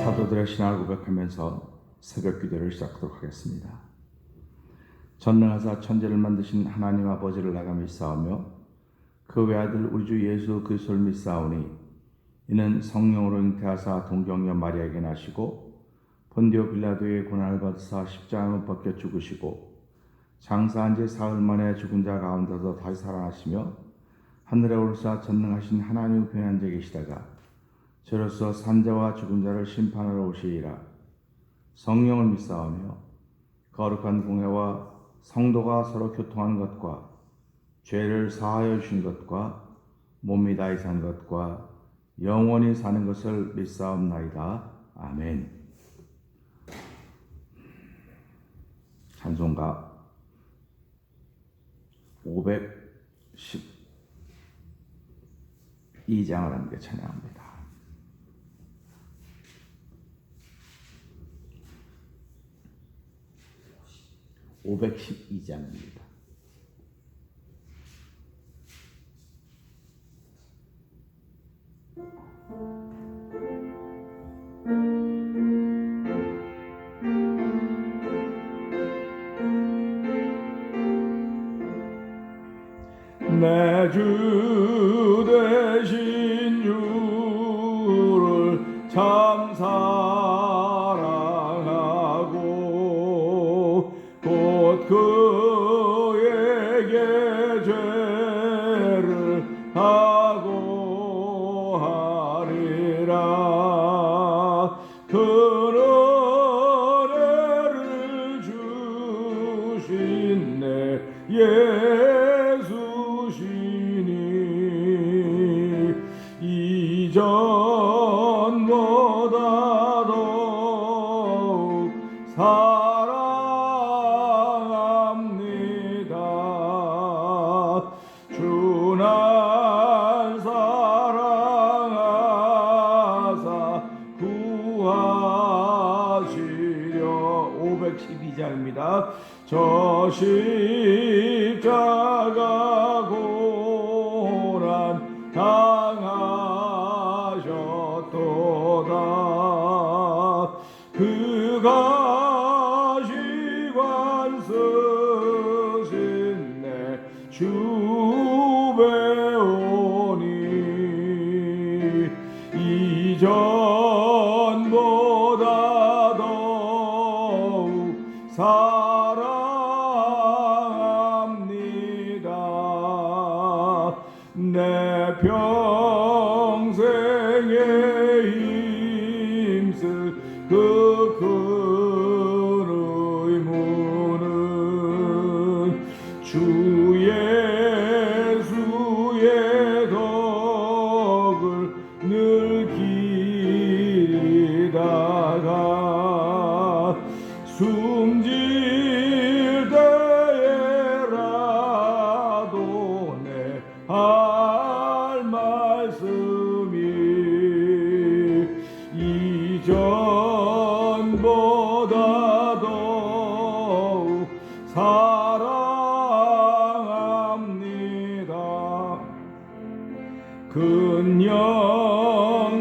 사도들의 신앙을 고백하면서 새벽 기도를 시작하도록 하겠습니다. 전능하사 천지를 만드신 하나님 아버지를 나가 믿사오며 그 외아들 우리 주 예수 그리스도를 믿사오니 이는 성령으로 잉태하사 동정녀 마리아에게 나시고 본디오 빌라도의 고난을 받으사 십자가에 벗겨 죽으시고 장사한 지 사흘 만에 죽은 자 가운데서 다시 살아나시며 하늘에 오르사 전능하신 하나님의 우편에 앉아 계시다가 저로서 산자와 죽은 자를 심판하러 오시리라. 성령을 믿사오며 거룩한 공회와 성도가 서로 교통하는 것과 죄를 사하여 주신 것과 몸이 다히 산 것과 영원히 사는 것을 믿사옵나이다. 아멘. 찬송가 512장을 함께 찬양합니다. 512장입니다. 내 주 되신 주를 참 사랑하고 곧 그에게 죄를 하고 하리라. 그 은혜를 주신 내 예수시니 이전보다 더욱 사랑합니다. 주 날 사랑하사 구하시려. 512장입니다. 저 십자가 고난 당하셨도다. 그 가시관 쓰신 내 주 배우니 이전보다 더욱 사랑합니다. 내 평생에 힘쓸 그 큰 의무는 주 예수의 덕을 늘 기리다가 숨질 때에라도 내 할 말씀이 이전보다 더욱 사랑합니다. 큰 영광의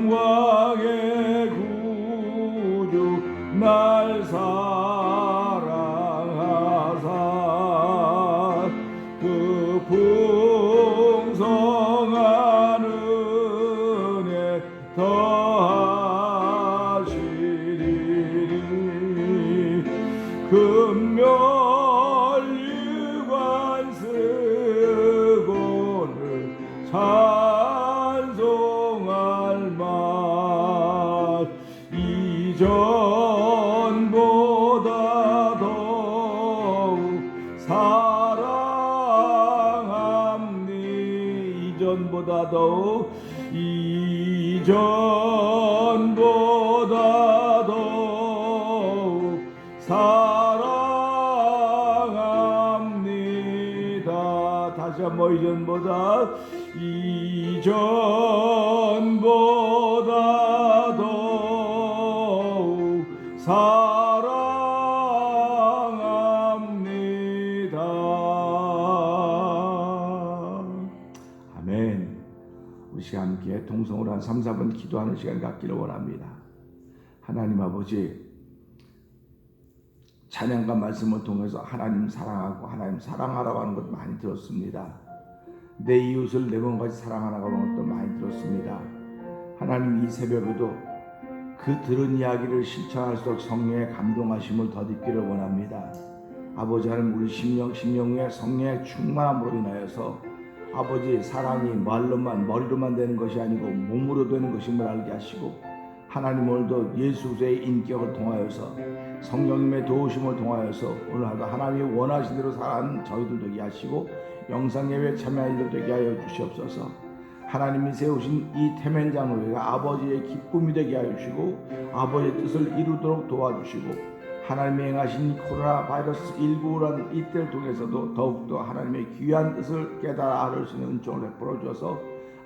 구주 날 사랑하사 그 풍성한 은혜 더하시리니 금멸유관 쓰고는 찬송할 말 이전보다 더욱 사랑합니다. 이전보다 더욱 이전보다 더욱 사랑합니다. 다시 한번 이전보다 더욱 사랑합니다. 아멘. 우리 시간 함께 통성으로 한 3, 4분 기도하는 시간 갖기를 원합니다. 하나님 아버지, 찬양과 말씀을 통해서 하나님 사랑하고 하나님 사랑하라고 하는 것 많이 들었습니다. 내 이웃을 내 몸같이 사랑하라고 하는 것도 많이 들었습니다. 하나님, 이 새벽에도 그 들은 이야기를 실천할수록 성령의 감동하심을 덧입기를 원합니다. 아버지 하나님, 우리 심령에 성령의 충만함으로 인하여서 아버지, 사랑이 머리로만 되는 것이 아니고 몸으로 되는 것임을 알게 하시고, 하나님 오늘도 예수 그리스도의 인격을 통하여서 성령님의 도우심을 통하여서 오늘 하루 하나님이 원하신 대로 살아가는 저희들 되게 하시고, 영상예배에 참여하는 이들 되게 하여 주시옵소서. 하나님이 세우신 이 태면장로회가 아버지의 기쁨이 되게 하여 주시고, 아버지의 뜻을 이루도록 도와주시고, 하나님이 행하신 코로나 바이러스 19란 이때를 통해서도 더욱더 하나님의 귀한 뜻을 깨달아 알을 수 있는 은총을 베풀어 주셔서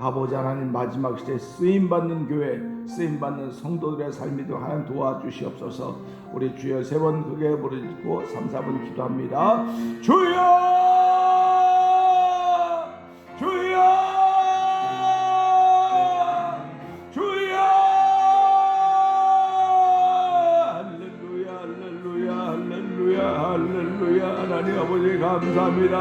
아버지 하나님, 마지막 시대에 쓰임받는 교회, 쓰임받는 성도들의 삶이 되도록 하나님 도와주시옵소서. 우리 주여 세 번 크게 부르짖고 3, 4분 기도합니다. 주여! 주여! 하나님 아버지 감사합니다.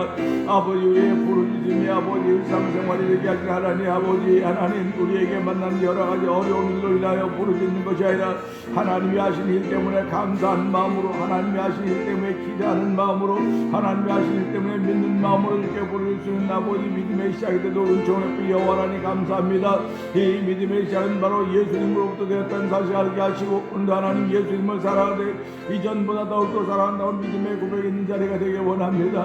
아버지, 우리의 부르짖음이 아버지 일상생활이 되게 하신 하나님 아버지, 하나님 우리에게 만난 여러가지 어려운 일로 인하여 부르짖는 것이 아니라 하나님이 하신 일 때문에 감사한 마음으로, 하나님이 하신 일 때문에 기대하는 마음으로, 하나님이 하신 일 때문에 믿는 마음으로 이렇게 부를 수 있는 아버지 믿음의 시작이 되도록 은총을 베풀어 하나님 감사합니다. 이 믿음의 시작은 바로 예수님으로부터 되었다는 사실을 알게 하시고, 오늘도 하나님 예수님을 사랑하되 이전보다 더욱더 사랑한다는 믿음의 고백이 있는 자리가 되길 원합니다.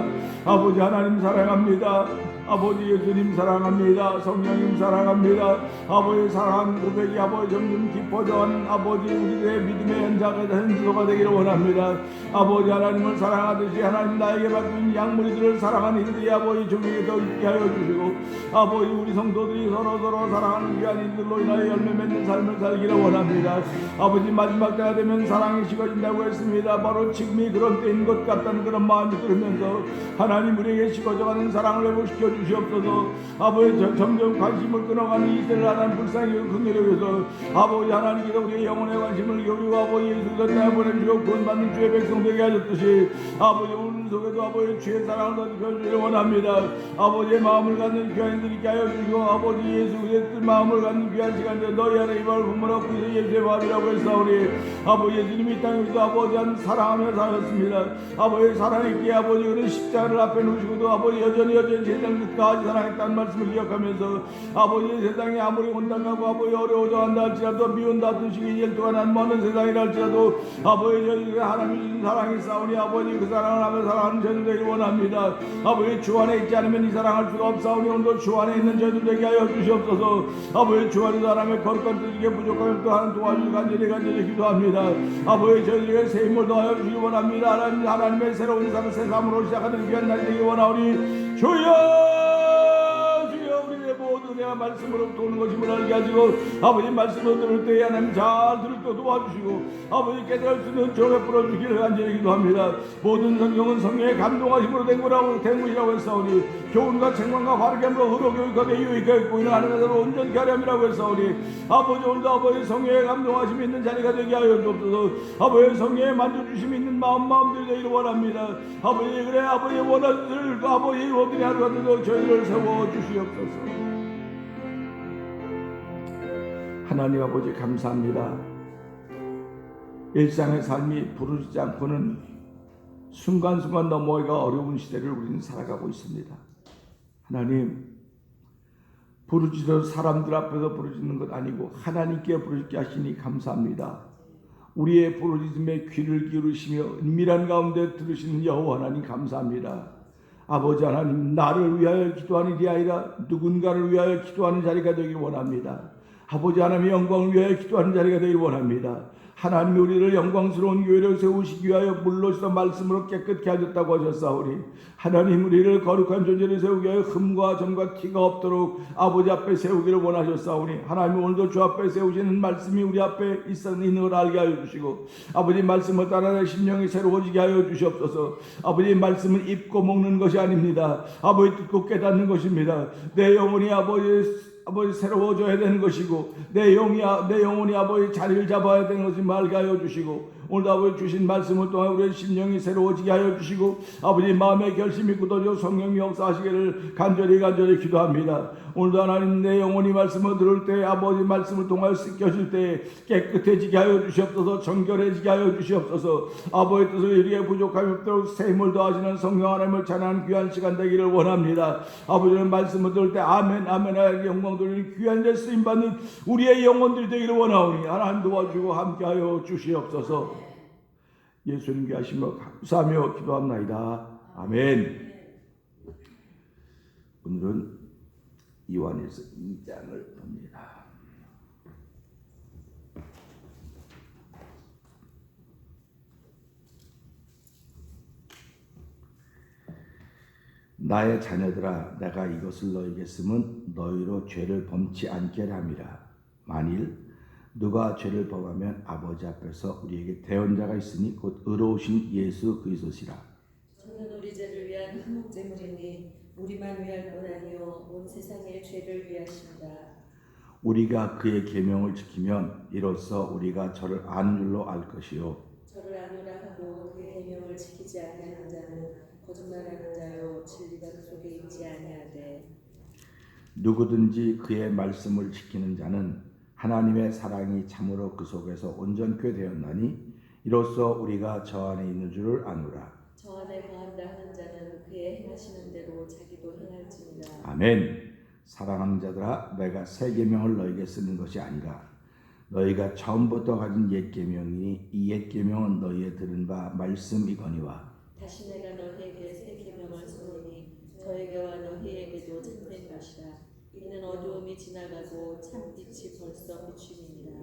아버지 하나님 사랑합니다. 아버지 예수님 사랑합니다. 성령님 사랑합니다. 아버지 사랑 고백이 아버지 점점 깊어져가는 아버지 우리들의 믿음의 현장가 되기를 원합니다. 아버지 하나님을 사랑하듯이 하나님 나에게 맡긴 양무리들을 사랑하는 이들이 아버지 종에게 더 있게 하여 주시고, 아버지 우리 성도들이 서로 사랑하는 귀한 이들로 인하여 열매 맺는 삶을 살기를 원합니다. 아버지 마지막 때가 되면 사랑이 식어진다고 했습니다. 바로 지금이 그런 때인 것 같다는 그런 마음이 들으면서 하나님 우리에게 식어져가는 사랑을 회복시켜 주시옵소서. 아버지 점점 관심을 끊어가는 이 세를 하나님 불쌍히 긍휼히 여겨서 아버지 하나님께서 우리의 영혼의 관심을 기울이고 아버지 예수께서 땅에 보내주시고 구원받는 주의 백성 되게 하셨듯이 아버지 우리 속에도 아버지 주의 사랑을 더 느껴주기를 원합니다. 아버지의 마음을 갖는 귀한 이들이 있게 하여 주시고, 아버지 예수 그리스도의 마음을 갖는 귀한 시간에 너희 안에 이 마음을 부모라 그리스도 예수의 마음이라고 했사오니, 아버지 예수님이 이 땅에서 아버지 한 사랑하며 사셨습니다. 아버지 사랑했기에 아버지 그런 십자가를 앞에 놓으시고도 아버지 여전히 세상 끝까지 사랑했다는 말씀을 기억하면서 아버지 세상에 아무리 온당하고 아버지 어려워져 한다 할지라도 미운다 뜻이기 열두가 난 먼 세상이라 할지라도 아버지 저희 하나님이 주신 사랑이 싸우니 아버지 그 사랑을 하며 사랑하는 저희들 되길 원합니다. 아버지 주 안에 있지 않으면 이 사랑할 수가 없사오니 오늘도 주 안에 있는 저희들 되게 하여 주시옵소서. 아버지 주 안에 사람의 거룩한 뜻에게 부족하면 또 하는 도와주시고 간절히 기도합니다. 아버지 저희들에게 새 힘을 더하여 주시기 원합니다. 하나님의 새로운 삶을 새삼으로 시작하는 귀한 날이 되기 원하오니 주여 우리의 모든 내가 말씀으로부터 오는 것임을 알게 하시고, 아버지 말씀을 들을 때에 하나님 잘 들을 때 도와주시고 아버지 깨달을 수 있는 종에 풀어주기를 간절히 기도합니다. 모든 성경은 성령의 감동하심으로 된 것이라고 했사오니 교훈과 책망과 바르게 함으로 의로교육하게 유익하게 보이는 하나님께서 온전케 하렴이라고 했사오니, 아버지 오늘도 아버지 성령의 감동하심이 있는 자리가 되게 하여 주옵소서. 아버지 성령의 만져주심이 있는 마음들이 되기를 원합니다. 아버지 그래 아버지 원하는 그 아버지 모든 하루가 되도록 저희를 세워주시옵소서. 하나님 아버지 감사합니다. 일상의 삶이 부르짖지 않고는 순간순간 넘어가기가 어려운 시대를 우리는 살아가고 있습니다. 하나님, 부르짖어서 사람들 앞에서 부르짖는 것 아니고 하나님께 부르짖게 하시니 감사합니다. 우리의 부르짖음에 귀를 기울이시며 은밀한 가운데 들으시는 여호와 하나님 감사합니다. 아버지 하나님, 나를 위하여 기도하는 일이 아니라 누군가를 위하여 기도하는 자리가 되길 원합니다. 아버지 하나님의 영광을 위하여 기도하는 자리가 되길 원합니다. 하나님이 우리를 영광스러운 교회를 세우시기 위하여 물로서 말씀으로 깨끗게 하셨다고 하셨사오니, 하나님 우리를 거룩한 존재를 세우기 위하여 흠과 점과 티가 없도록 아버지 앞에 세우기를 원하셨사오니, 하나님 오늘도 주 앞에 세우시는 말씀이 우리 앞에 있는 걸 알게 하여 주시고, 아버지 말씀을 따라 내 심령이 새로워지게 하여 주시옵소서. 아버지 말씀은 입고 먹는 것이 아닙니다. 아버지 듣고 깨닫는 것입니다. 내 영혼이 아버지 아버지 새로워져야 되는 것이고 내 영혼이 아버지 자리를 잡아야 되는 것을 맑게 하여 주시고 오늘도 아버지 주신 말씀을 통해 우리의 심령이 새로워지게 하여 주시고 아버지 마음의 결심이 굳어져 성령이 역사하시기를 간절히 기도합니다. 오늘도 하나님 내 영혼이 말씀을 들을 때 아버지 말씀을 통하여 씻겨질 때 깨끗해지게 하여 주시옵소서. 정결해지게 하여 주시옵소서. 아버지 뜻을 이루게 부족함이 없도록 새 힘을 더하시는 성령 하나님을 찬양하는 귀한 시간 되기를 원합니다. 아버지는 말씀을 들을 때 아멘 하나님께 영광 돌리는 귀한 데 쓰임받는 우리의 영혼들이 되기를 원하오니 하나님 도와주고 함께하여 주시옵소서. 예수님 귀하시며 감사하며 기도합나이다. 아멘. 오늘은 요한일서 2장을 봅니다. 나의 자녀들아 내가 이것을 너희에게 쓰면 너희로 죄를 범치 않게 함이라. 만일 누가 죄를 범하면 아버지 앞에서 우리에게 대언자가 있으니 곧 의로우신 예수 그리스도시라. 저는 우리 죄를 위한 한목제물이니 우리만 위할 뿐 아니요 온 세상의 죄를 위하십니다. 우리가 그의 계명을 지키면 이로써 우리가 저를 아는 줄로 알 것이요 저를 아노라 하고 그의 계명을 지키지 아니하는 자는 거짓말하는 자요 진리가 그 속에 있지 아니하되 누구든지 그의 말씀을 지키는 자는 하나님의 사랑이 참으로 그 속에서 온전케 되었나니 이로써 우리가 저 안에 있는 줄을 아노라. 저 안에 거한다 하는 자는 그의 행하시는 대로 자기도 행할지니라. 아멘. 사랑하는 자들아 내가 새 계명을 너희에게 쓰는 것이 아니라 너희가 처음부터 가진 옛 계명이니 이 옛 계명은 너희의 들은 바 말씀이거니와 다시 내가 너희에게 새 계명을 쓰노니 저에게와 너희에게도 참된 것이라. 이는 어두움이 지나가고 참빛이 벌써 비춤이니라.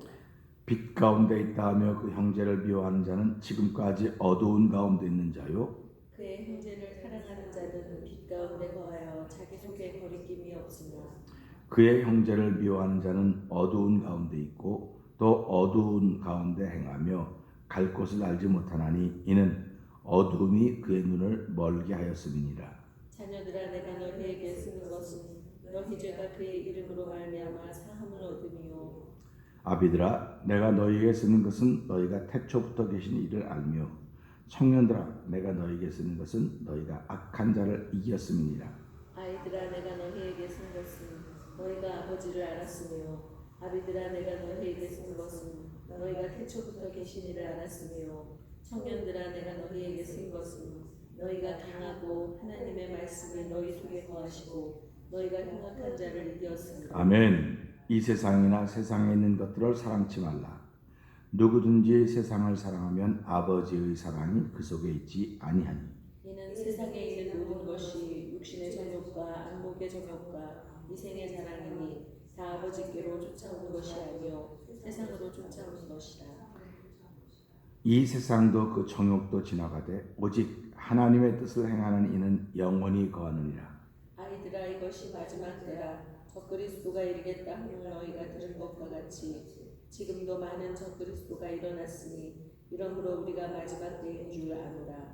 빛 가운데 있다 하며 그 형제를 미워하는 자는 지금까지 어두운 가운데 있는 자요 그의 형제를 사랑하는 자는 빛 가운데 거하여 자기 속에 거리낌이 없으며 그의 형제를 미워하는 자는 어두운 가운데 있고 또 어두운 가운데 행하며 갈 곳을 알지 못하나니 이는 어두움이 그의 눈을 멀게 하였음이니라. 자녀들아 내가 너희에게 쓰는 것은 너희 죄가 그의 이름으로 말미암아 사함을 얻음이요 아비들아 내가 너희에게 쓰는 것은 너희가 태초부터 계신 이를 알며 청년들아 내가 너희에게 쓰는 것은 너희가 악한 자를 이겼음이니라. 아이들아 내가 너희에게 쓴 것은 너희가 아버지를 알았으며 아비들아 내가 너희에게 쓴 것은 너희가 태초부터 계신 이를 알았으며 청년들아 내가 너희에게 쓴 것은 너희가 강하고 하나님의 말씀이 너희 속에 거하시고 너희가 흉악한 자를 이겼습니다. 아멘. 이 세상이나 세상에 있는 것들을 사랑치 말라. 누구든지 세상을 사랑하면 아버지의 사랑이 그 속에 있지 아니하니. 이는 세상에 있는 모든 것이 육신의 정욕과 안목의 정욕과 이생의 자랑이니 다 아버지께로 쫓아오는 것이 아니요 세상으로 쫓아오는 것이라. 이 세상도 그 정욕도 지나가되 오직 하나님의 뜻을 행하는 이는 영원히 거하느니라. 아이들아 이것이 마지막 때라. 적그리스도가 이르겠다 함을 너희가 들은 것과 같이 지금도 많은 적그리스도가 일어났으니 이러므로 우리가 마지막 때인 줄 아노라.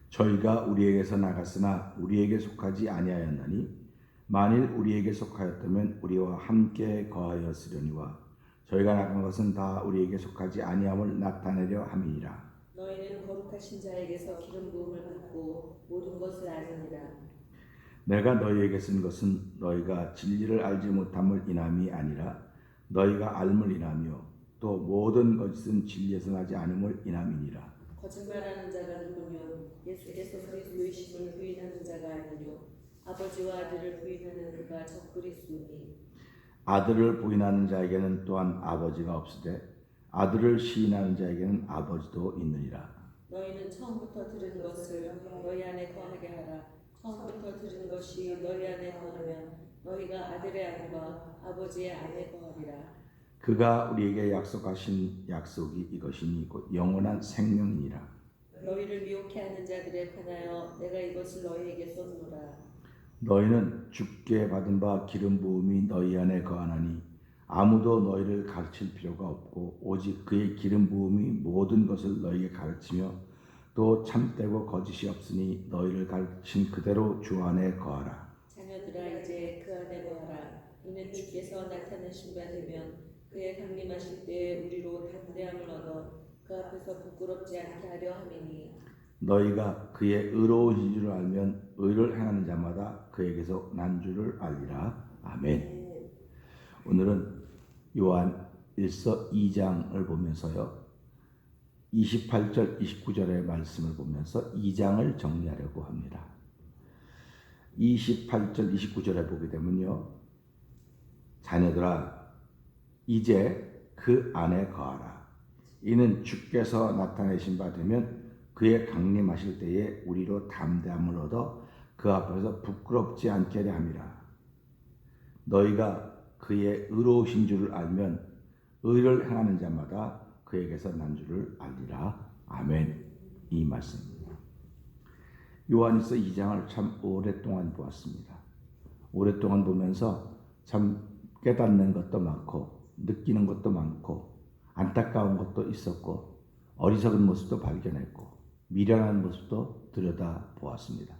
저희가 우리에게서 나갔으나 우리에게 속하지 아니하였나니 만일 우리에게 속하였다면 우리와 함께 거하였으려니와 저희가 나간 것은 다 우리에게 속하지 아니함을 나타내려 함이니라. 너희는 거룩하신 자에게서 기름 부음을 받고 모든 것을 아느니라. 내가 너희에게 쓴 것은 너희가 진리를 알지 못함을 인함이 아니라 너희가 알물 인하며 또 모든 것은 진리에서 나지 않음을 인함이니라. 거짓말하는 자가 누구며 예수께서 그리스도이심을 부인하는 자가 아니뇨 아버지와 아들을 부인하는 그가 적그리스도니. 아들을 부인하는 자에게는 또한 아버지가 없으되 아들을 시인하는 자에게는 아버지도 있느니라. 너희는 처음부터 들은 것을 너희 안에 거하게 하라. 처음부터 들은 것이 너희 안에 거하면 너희가 아들의 안과 아버지의 안에 거하리라. 그가 우리에게 약속하신 약속이 이것이니 곧 영원한 생명이니라. 너희를 미혹해 하는 자들에 관하여 내가 이것을 너희에게 썼노라. 너희는 주께 받은 바 기름 부음이 너희 안에 거하나니 아무도 너희를 가르칠 필요가 없고 오직 그의 기름 부음이 모든 것을 너희에게 가르치며 또 참되고 거짓이 없으니 너희를 가르친 그대로 주 안에 거하라. 자녀들아 이제 그 안에 거하라. 이는 우리는 주께서 나타나신 바 되면 그의 강림하실 때에 우리로 담대함을 얻어 그 앞에서 부끄럽지 않게 하려 함이니 너희가 그의 의로우신 줄을 알면 의를 행하는 자마다 그에게서 난 줄을 알리라. 아멘. 오늘은 요한 1서 2장을 보면서요, 28절 29절의 말씀을 보면서 2장을 정리하려고 합니다. 28절 29절에 보게 되면요, 자녀들아 이제 그 안에 거하라. 이는 주께서 나타내신 바 되면 그의 강림하실 때에 우리로 담대함을 얻어 그 앞에서 부끄럽지 않게 하려 함이라. 너희가 그의 의로우신 줄을 알면 의를 행하는 자마다 그에게서 난 줄을 알리라. 아멘. 이 말씀입니다. 요한일서 2장을 참 오랫동안 보았습니다. 오랫동안 보면서 참 깨닫는 것도 많고 느끼는 것도 많고 안타까운 것도 있었고 어리석은 모습도 발견했고 미련한 모습도 들여다보았습니다.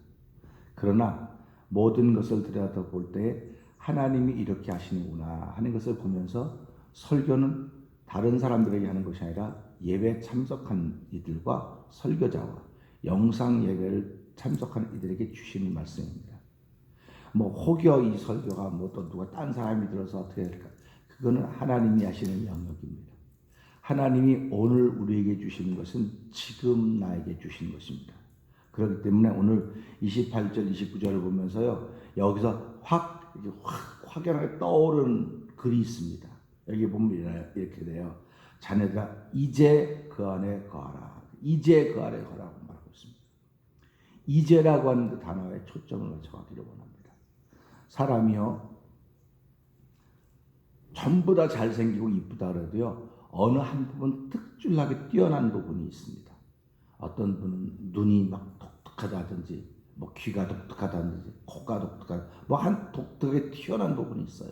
그러나 모든 것을 들여다볼 때 하나님이 이렇게 하시는구나 하는 것을 보면서 설교는 다른 사람들에게 하는 것이 아니라 예배 참석한 이들과 설교자와 영상 예배를 참석하는 이들에게 주시는 말씀입니다. 뭐 혹여 이 설교가 뭐 또 누가 딴 사람이 들어서 어떻게 될까? 그거는 하나님이 하시는 영역입니다. 하나님이 오늘 우리에게 주시는 것은 지금 나에게 주신 것입니다. 그렇기 때문에 오늘 28절 29절을 보면서요, 여기서 확연하게 떠오르는 글이 있습니다. 여기 보면 이렇게 돼요. 자네들아 이제 그 안에 거하라. 이제 그 안에 거하라고 말하고 있습니다. 이제라고 하는 그 단어에 초점을 맞춰가기를 원합니다. 사람이요, 전부 다 잘생기고 이쁘다 그래도요, 어느 한 부분 특출나게 뛰어난 부분이 있습니다. 어떤 분은 눈이 막 독특하다든지, 뭐 귀가 독특하다든지, 코가 독특하다, 뭐 한 독특하게 튀어난 부분이 있어요.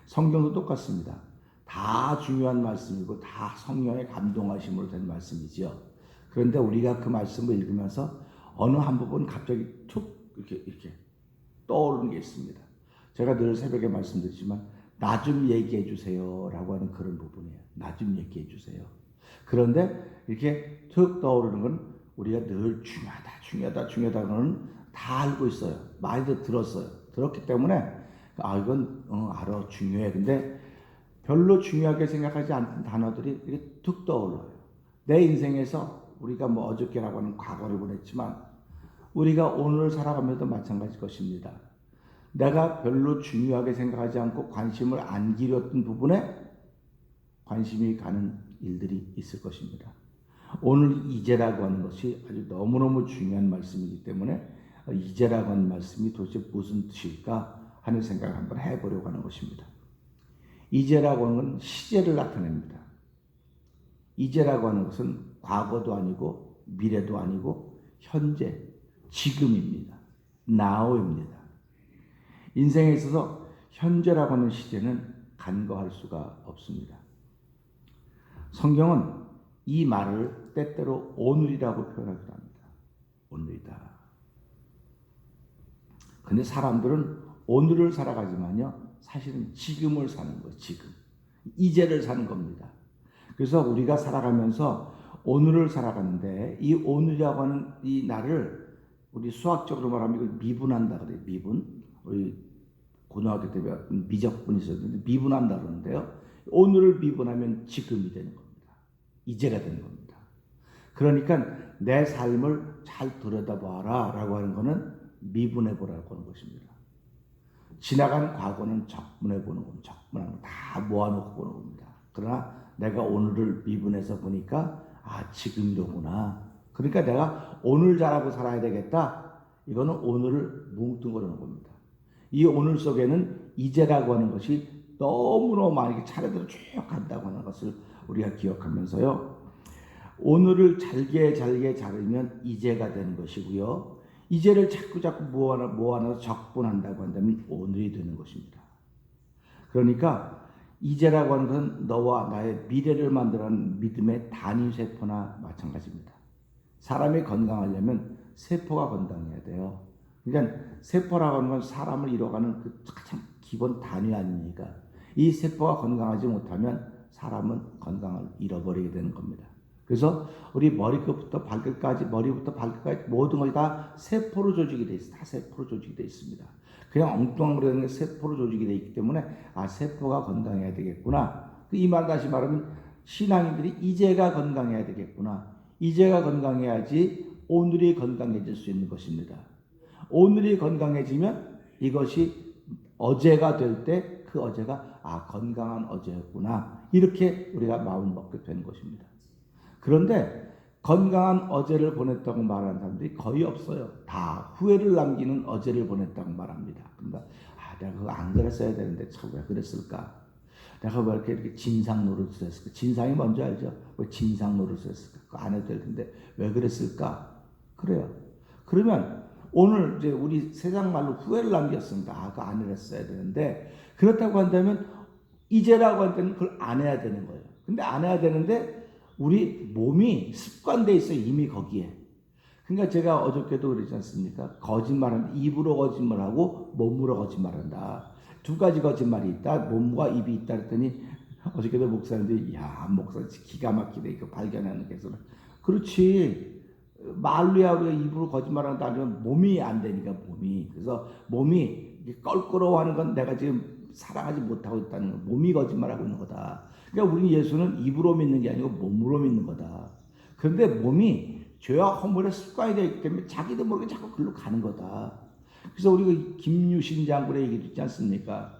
성경도 똑같습니다. 다 중요한 말씀이고 다 성령의 감동하심으로 된 말씀이지요. 그런데 우리가 그 말씀을 읽으면서 어느 한 부분 갑자기 툭 이렇게 떠오르는 게 있습니다. 제가 늘 새벽에 말씀드리지만 나 좀 얘기해 주세요 라고 하는 그런 부분이에요. 나 좀 얘기해 주세요. 그런데 이렇게 툭 떠오르는 건 우리가 늘 중요하다는 다 알고 있어요. 많이도 들었어요. 들었기 때문에 이건 알아, 중요해. 근데 별로 중요하게 생각하지 않던 단어들이 이렇게 툭 떠올라요. 내 인생에서 우리가 뭐 어저께라고 하는 과거를 보냈지만 우리가 오늘 살아가면서도 마찬가지일 것입니다. 내가 별로 중요하게 생각하지 않고 관심을 안 기울였던 부분에 관심이 가는 일들이 있을 것입니다. 오늘 이제라고 하는 것이 아주 너무너무 중요한 말씀이기 때문에 이제라고 하는 말씀이 도대체 무슨 뜻일까 하는 생각을 한번 해보려고 하는 것입니다. 이제라고 하는 건 시제를 나타냅니다. 이제라고 하는 것은 과거도 아니고 미래도 아니고 현재, 지금입니다. now입니다. 인생에 있어서 현재라고 하는 시제는 간과할 수가 없습니다. 성경은 이 말을 때때로 오늘이라고 표현하기도 합니다. 오늘이다. 근데 사람들은 오늘을 살아가지만요, 사실은 지금을 사는 거예요. 지금. 이제를 사는 겁니다. 그래서 우리가 살아가면서 오늘을 살아가는데 이 오늘이라고 하는 이 날을 우리 수학적으로 말하면 이걸 미분한다 그래요. 미분. 우리 고등학교 때 미적분이 있었는데 미분한다 그러는데요. 오늘을 미분하면 지금이 되는 겁니다. 이제가 되는 겁니다. 그러니까 내 삶을 잘 들여다봐라 라고 하는 것은 미분해보라고 하는 것입니다. 지나간 과거는 적분해보는 겁니다. 적분하는 거 다 모아놓고 보는 겁니다. 그러나 내가 오늘을 미분해서 보니까 지금이로구나. 그러니까 내가 오늘 잘하고 살아야 되겠다. 이거는 오늘을 뭉뚱그리는 겁니다. 이 오늘 속에는 이제라고 하는 것이 너무너무 많이 차례대로 쭉 간다고 하는 것을 우리가 기억하면서요. 오늘을 잘게 자르면 이제가 되는 것이고요. 이제를 자꾸 모아놔서 적분한다고 한다면 오늘이 되는 것입니다. 그러니까 이제라고 하는 것은 너와 나의 미래를 만들어가는 믿음의 단위세포나 마찬가지입니다. 사람이 건강하려면 세포가 건강해야 돼요. 그러니까 세포라고 하는 건 사람을 이뤄가는 그 가장 기본 단위 아닙니까? 이 세포가 건강하지 못하면 사람은 건강을 잃어버리게 되는 겁니다. 그래서 우리 머리끝부터 발끝까지, 머리부터 발끝까지 모든 것이 다 세포로 조직이 되어 있습니다. 다 세포로 조직이 되어 있습니다. 그냥 엉뚱한 거라는 게 세포로 조직이 되어 있기 때문에 세포가 건강해야 되겠구나. 이 말 다시 말하면 신앙인들이 이제가 건강해야 되겠구나. 이제가 건강해야지 오늘이 건강해질 수 있는 것입니다. 오늘이 건강해지면 이것이 어제가 될 때 그 어제가 건강한 어제였구나. 이렇게 우리가 마음 먹게 되는 것입니다. 그런데 건강한 어제를 보냈다고 말하는 사람들이 거의 없어요. 다 후회를 남기는 어제를 보냈다고 말합니다. 그러니까 내가 그거 안 그랬어야 되는데 참 왜 그랬을까? 내가 왜 이렇게 진상 노릇을 했을까? 진상이 뭔지 알죠? 왜 진상 노릇을 했을까? 그거 안 해도 될 텐데 왜 그랬을까? 그래요. 그러면 오늘 이제 우리 세상 말로 후회를 남겼습니다. 그거 안 했어야 되는데, 그렇다고 한다면 이제라고 할 때는 그걸 안 해야 되는 거예요. 근데 안 해야 되는데 우리 몸이 습관돼 있어요. 이미 거기에. 그러니까 제가 어저께도 그러지 않습니까? 거짓말은 입으로 거짓말하고 몸으로 거짓말한다. 두 가지 거짓말이 있다. 몸과 입이 있다 그랬더니 어저께도 목사님들이 목사 기가 막히네 이거 발견하는 게서. 그렇지. 말로야 우리가 입으로 거짓말하는 거 아니면 몸이 안 되니까 몸이. 그래서 몸이 껄끄러워하는 건 내가 지금 사랑하지 못하고 있다는 거. 몸이 거짓말하고 있는 거다. 그러니까 우리 예수는 입으로 믿는 게 아니고 몸으로 믿는 거다. 그런데 몸이 죄와 허물의 습관이 되어 있기 때문에 자기도 모르게 자꾸 글로 가는 거다. 그래서 우리가 김유신 장군의 얘기 듣지 않습니까?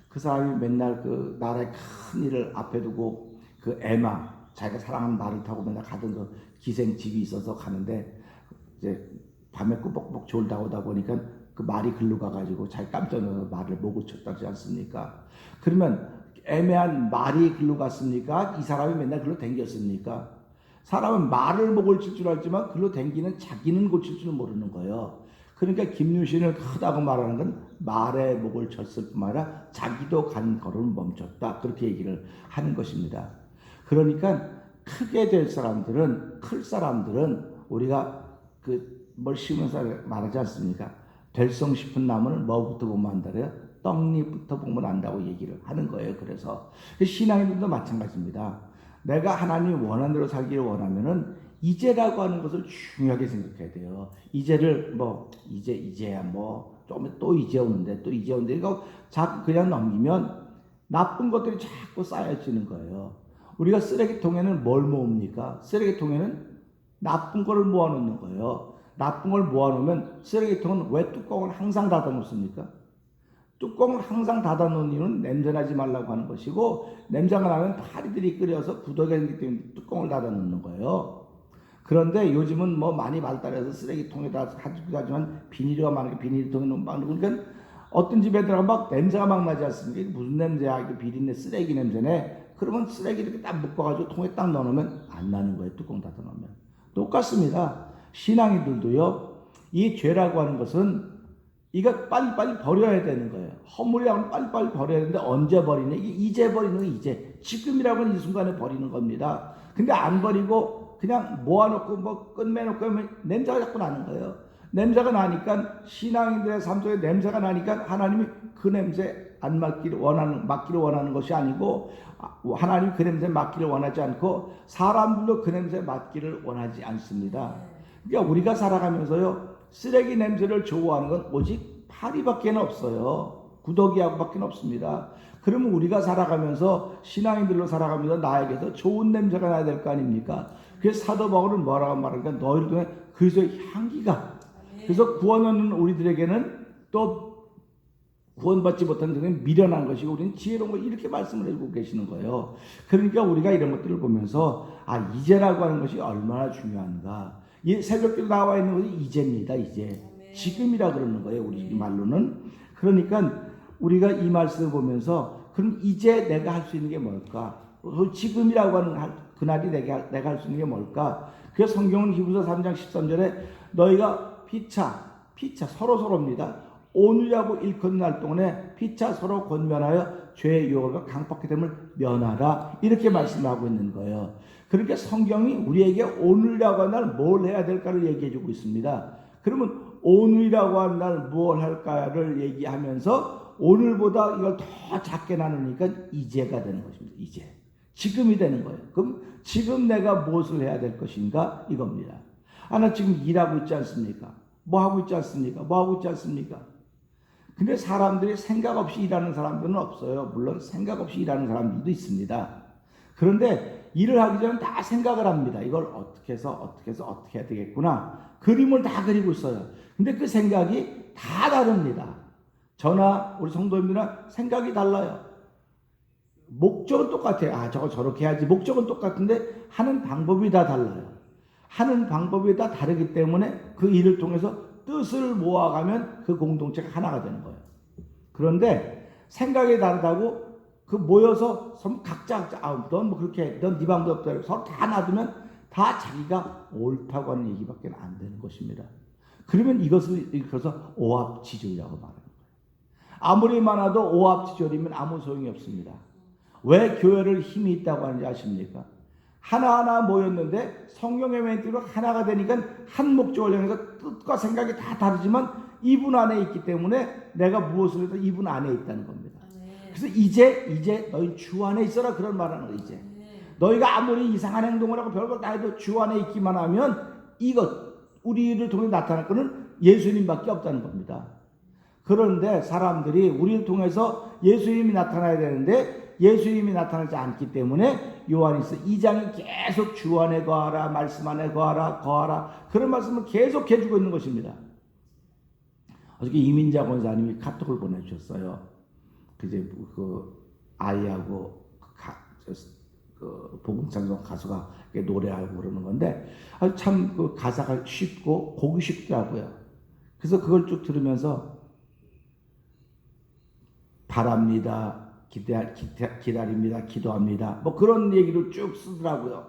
그 사람이 맨날 그 나라의 큰 일을 앞에 두고 그 에마, 자기가 사랑하는 말을 타고 맨날 가던 그 기생집이 있어서 가는데 이제 밤에 꾸벅꾸벅 졸다 오다 보니까 그 말이 글로 가가지고 자기 깜짝 놀라서 말을 목을 쳤다지 않습니까? 그러면 애매한 말이 글로 갔습니까? 이 사람이 맨날 글로 댕겼습니까? 사람은 말을 목을 칠 줄 알지만 글로 댕기는 자기는 고칠 줄 모르는 거예요. 그러니까 김유신을 크다고 말하는 건 말에 목을 쳤을 뿐만 아니라 자기도 간 걸음을 멈췄다. 그렇게 얘기를 하는 것입니다. 그러니까 크게 될 사람들은, 클 사람들은 우리가 뭘 심어서 말하지 않습니까? 될성 싶은 나무는 뭐부터 보면 안다래요? 떡잎부터 보면 안다고 얘기를 하는 거예요. 그래서 신앙인들도 마찬가지입니다. 내가 하나님이 원하는 대로 살기를 원하면은 이제라고 하는 것을 중요하게 생각해야 돼요. 이제를 이제야 좀 또 이제 오는데 또 이제 오는데 이거 자꾸 그냥 넘기면 나쁜 것들이 자꾸 쌓여지는 거예요. 우리가 쓰레기통에는 뭘 모읍니까? 쓰레기통에는 나쁜 거를 모아놓는 거예요. 나쁜 걸 모아놓으면 쓰레기통은 왜 뚜껑을 항상 닫아놓습니까? 뚜껑을 항상 닫아놓은 이유는 냄새나지 말라고 하는 것이고, 냄새가 나면 파리들이 끓여서 구더기가 생기기 때문에 뚜껑을 닫아놓는 거예요. 그런데 요즘은 많이 발달해서 쓰레기통에다 가지고 하지만 비닐이 많으니까 비닐통에 넣으면 그러니까 어떤 집에 들어가면 막 냄새가 막 나지 않습니까? 이게 무슨 냄새야? 이게 비린내, 쓰레기 냄새네. 그러면 쓰레기 이렇게 딱 묶어가지고 통에 딱 넣어놓으면 안 나는 거예요. 뚜껑 닫아놓으면. 똑같습니다. 신앙인들도요. 이 죄라고 하는 것은 이거 빨리빨리 버려야 되는 거예요. 허물이라고 하면 빨리빨리 버려야 되는데 언제 버리냐? 이게 이제 버리는 거 이제. 지금이라고 하는 이 순간에 버리는 겁니다. 근데 안 버리고 그냥 모아놓고 끝매놓고 하면 냄새가 자꾸 나는 거예요. 냄새가 나니까 신앙인들의 삶 속에 냄새가 나니까 하나님이 그 냄새 안 맡기를 원하는 것이 아니고 하나님이 그 냄새 맡기를 원하지 않고 사람들도 그 냄새 맡기를 원하지 않습니다. 그러니까 우리가 살아가면서요 쓰레기 냄새를 좋아하는 건 오직 파리밖에 없어요. 구더기하고밖에 없습니다. 그러면 우리가 살아가면서 신앙인들로 살아가면서 나에게서 좋은 냄새가 나야 될 거 아닙니까? 그래서 사도 바울은 뭐라고 말하니까 너희를 통해 그리스도의 향기가. 그래서 구원하는 우리들에게는 또 구원받지 못한 자는 미련한 것이고 우리는 지혜로운 거 이렇게 말씀을 해주고 계시는 거예요. 그러니까 우리가 이런 것들을 보면서 이제라고 하는 것이 얼마나 중요한가. 이 새벽기도 나와 있는 것이 이제입니다. 이제. 지금이라 그러는 거예요. 우리 말로는. 그러니까 우리가 이 말씀을 보면서 그럼 이제 내가 할 수 있는 게 뭘까? 지금이라고 하는 그날이 내가 할 수 있는 게 뭘까? 그래서 성경은 히브리서 3장 13절에 너희가 피차 서로입니다. 오늘이라고 일컫는 날 동안에 피차 서로 권면하여 죄의 유혹과 강팍히 됨을 면하라. 이렇게 말씀하고 있는 거예요. 그러니까 성경이 우리에게 오늘이라고 하는 날 뭘 해야 될까를 얘기해 주고 있습니다. 그러면 오늘이라고 하는 날 무엇 할까를 얘기하면서 오늘보다 이걸 더 작게 나누니까 이제가 되는 것입니다. 이제. 지금이 되는 거예요. 그럼 지금 내가 무엇을 해야 될 것인가? 이겁니다. 나 지금 일하고 있지 않습니까? 뭐 하고 있지 않습니까? 뭐 하고 있지 않습니까? 근데 사람들이 생각 없이 일하는 사람들은 없어요. 물론 생각 없이 일하는 사람들도 있습니다. 그런데 일을 하기 전에 다 생각을 합니다. 이걸 어떻게 해서 어떻게 해야 되겠구나. 그림을 다 그리고 있어요. 근데 그 생각이 다 다릅니다. 저나 우리 성도님들이랑 생각이 달라요. 목적은 똑같아요. 저거 저렇게 해야지. 목적은 똑같은데 하는 방법이 다 달라요. 하는 방법이 다 다르기 때문에 그 일을 통해서 뜻을 모아가면 그 공동체가 하나가 되는 거예요. 그런데 생각이 다르다고 그 모여서 각자 넌 뭐 그렇게 해. 넌 네 방법대로 서로 다 놔두면 다 자기가 옳다고 하는 얘기밖에 안 되는 것입니다. 그러면 이것을 일컬어서 오합지졸이라고 말합니다. 아무리 많아도 오합지졸이면 아무 소용이 없습니다. 왜 교회를 힘이 있다고 하는지 아십니까? 하나하나 모였는데 성령의 멘트로 하나가 되니까 한 목적을 향해서 뜻과 생각이 다 다르지만 이분 안에 있기 때문에 내가 무엇을 해도 이분 안에 있다는 겁니다. 그래서 이제 너희 주 안에 있어라 그런 말하는 거예요. 이제 너희가 아무리 이상한 행동을 하고 별걸 다 해도 주 안에 있기만 하면 이것 우리를 통해 나타날 것은 예수님밖에 없다는 겁니다. 그런데 사람들이 우리를 통해서 예수님이 나타나야 되는데 예수님이 나타나지 않기 때문에 요한일서 2장이 계속 주 안에 거하라, 말씀 안에 거하라 그런 말씀을 계속 해주고 있는 것입니다. 어저께 이민자 권사님이 카톡을 보내주셨어요. 그제 그 아이하고 그 복음찬송 가수가 노래하고 그러는 건데 참 그 가사가 쉽고 곡이 쉽더라고요. 그래서 그걸 쭉 들으면서 바랍니다. 기다립니다. 기도합니다. 뭐 그런 얘기를 쭉 쓰더라고요.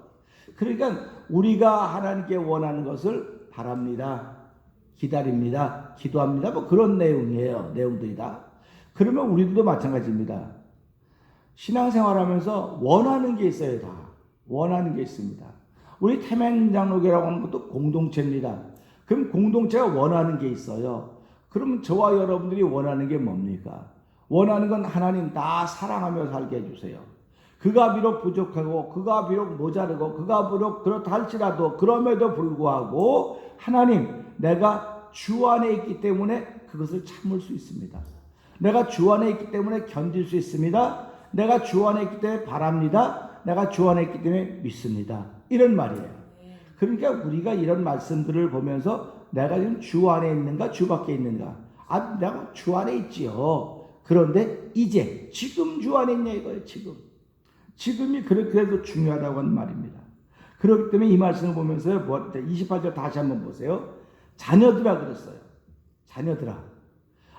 그러니까 우리가 하나님께 원하는 것을 바랍니다. 기다립니다. 기도합니다. 뭐 그런 내용이에요. 내용들이다. 그러면 우리들도 마찬가지입니다. 신앙생활하면서 원하는 게 있어요. 다. 원하는 게 있습니다. 우리 태맹장로교라고 하는 것도 공동체입니다. 그럼 공동체가 원하는 게 있어요. 그러면 저와 여러분들이 원하는 게 뭡니까? 원하는 건 하나님 나 사랑하며 살게 해주세요. 그가 비록 부족하고 그가 비록 모자르고 그가 비록 그렇다 할지라도 그럼에도 불구하고 하나님 내가 주 안에 있기 때문에 그것을 참을 수 있습니다. 내가 주 안에 있기 때문에 견딜 수 있습니다. 내가 주 안에 있기 때문에 바랍니다. 내가 주 안에 있기 때문에 믿습니다. 이런 말이에요. 그러니까 우리가 이런 말씀들을 보면서 내가 지금 주 안에 있는가 주 밖에 있는가? 내가 주 안에 있지요. 그런데 이제 지금 주 안에 있냐 이거예요. 지금이 그래도 중요하다고 하는 말입니다. 그렇기 때문에 이 말씀을 보면서 28절 다시 한번 보세요. 자녀들아 그랬어요. 자녀들아.